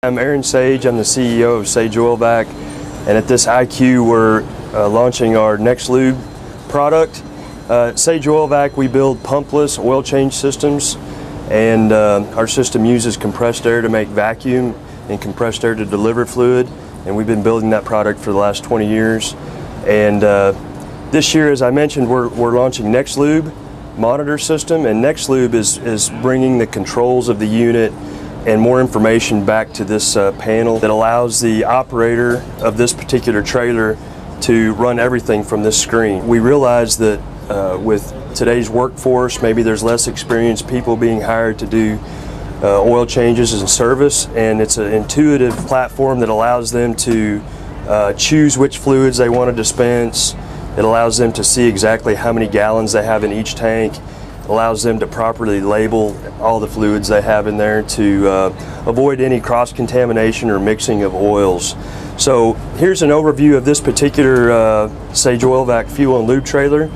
I'm Aaron Sage. I'm the CEO of Sage Oil Vac, and at this IQ we're launching our NextLube product. At Sage Oil Vac we build pumpless oil change systems, and our system uses compressed air to make vacuum and compressed air to deliver fluid, and we've been building that product for the last 20 years. And this year, as I mentioned, we're launching NextLube monitor system, and NextLube is bringing the controls of the unit and more information back to this panel that allows the operator of this particular trailer to run everything from this screen. We realize that with today's workforce, maybe there's less experienced people being hired to do oil changes and service, and it's an intuitive platform that allows them to choose which fluids they want to dispense. It allows them to see exactly how many gallons they have in each tank. It allows them to properly label all the fluids they have in there to avoid any cross-contamination or mixing of oils. So here's an overview of this particular Sage Oil Vac fuel and lube trailer.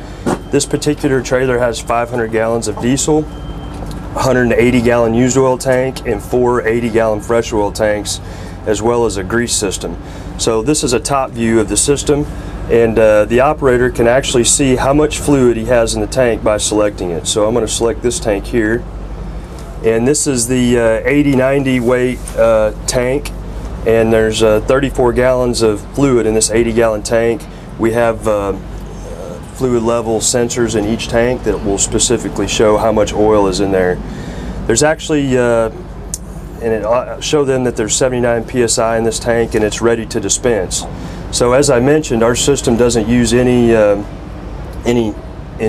This particular trailer has 500 gallons of diesel, 180-gallon used oil tank, and 4 80-gallon fresh oil tanks, as well as a grease system. So this is a top view of the system, and the operator can actually see how much fluid he has in the tank by selecting it. So I'm going to select this tank here, and this is the 80-90 weight tank, and there's 34 gallons of fluid in this 80-gallon tank. We have fluid level sensors in each tank that will specifically show how much oil is in there. There's actually and it'll show them that there's 79 psi in this tank, and it's ready to dispense. So as I mentioned, our system doesn't use any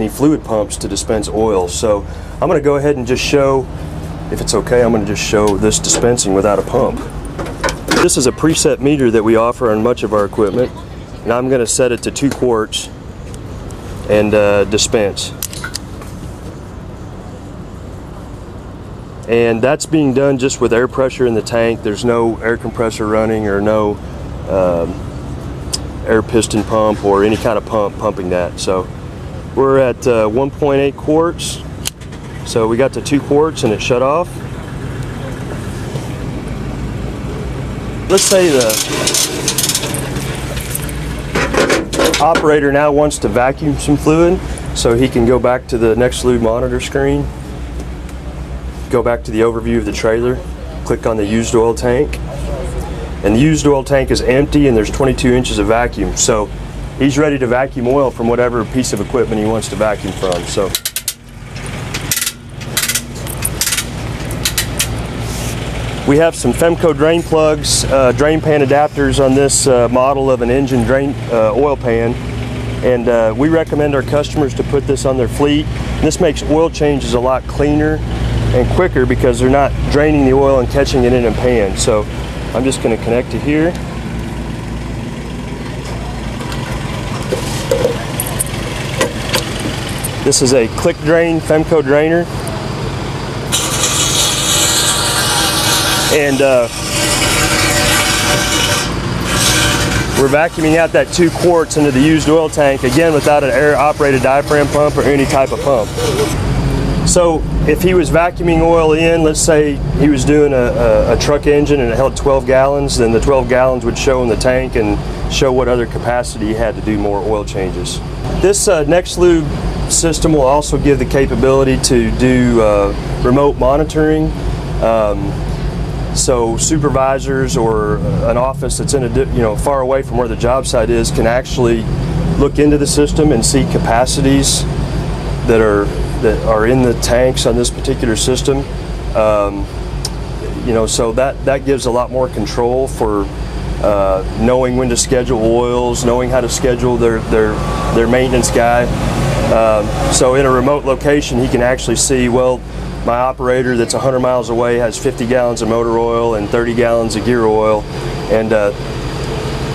fluid pumps to dispense oil. So I'm going to go ahead and just show, if it's okay, I'm going to just show this dispensing without a pump. This is a preset meter that we offer on much of our equipment, and I'm going to set it to 2 quarts and dispense. And that's being done just with air pressure in the tank. There's no air compressor running or no air piston pump or any kind of pump pumping that. So we're at 1.8 quarts. So we got to 2 quarts and it shut off. Let's say the operator now wants to vacuum some fluid, so he can go back to the NextLube monitor screen, go back to the overview of the trailer, click on the used oil tank, and the used oil tank is empty and there's 22 inches of vacuum. So he's ready to vacuum oil from whatever piece of equipment he wants to vacuum from. So we have some Femco drain plugs, drain pan adapters on this model of an engine drain oil pan, and we recommend our customers to put this on their fleet. And this makes oil changes a lot cleaner and quicker because they're not draining the oil and catching it in a pan. So I'm just going to connect to here. This is a click drain Femco drainer, and we're vacuuming out that 2 quarts into the used oil tank, again without an air operated diaphragm pump or any type of pump. So if he was vacuuming oil in, let's say he was doing a truck engine and it held 12 gallons, then the 12 gallons would show in the tank and show what other capacity he had to do more oil changes. This NextLube system will also give the capability to do remote monitoring. So supervisors or an office that's in a far away from where the job site is can actually look into the system and see capacities that are in the tanks on this particular system. So that gives a lot more control for knowing when to schedule oils, knowing how to schedule their maintenance guy. So in a remote location, he can actually see, well, my operator that's 100 miles away has 50 gallons of motor oil and 30 gallons of gear oil, and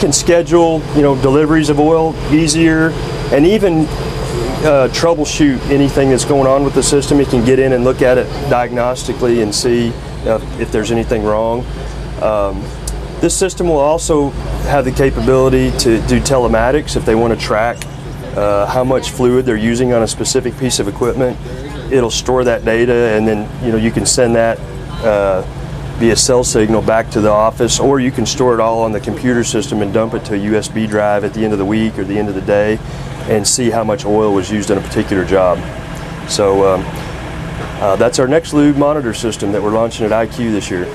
can schedule deliveries of oil easier, and even troubleshoot anything that's going on with the system. He can get in and look at it diagnostically and see if there's anything wrong. This system will also have the capability to do telematics if they want to track how much fluid they're using on a specific piece of equipment. It'll store that data, and then you can send that via cell signal back to the office, or you can store it all on the computer system and dump it to a USB drive at the end of the week or the end of the day and see how much oil was used in a particular job. So that's our NextLube monitor system that we're launching at IQ this year.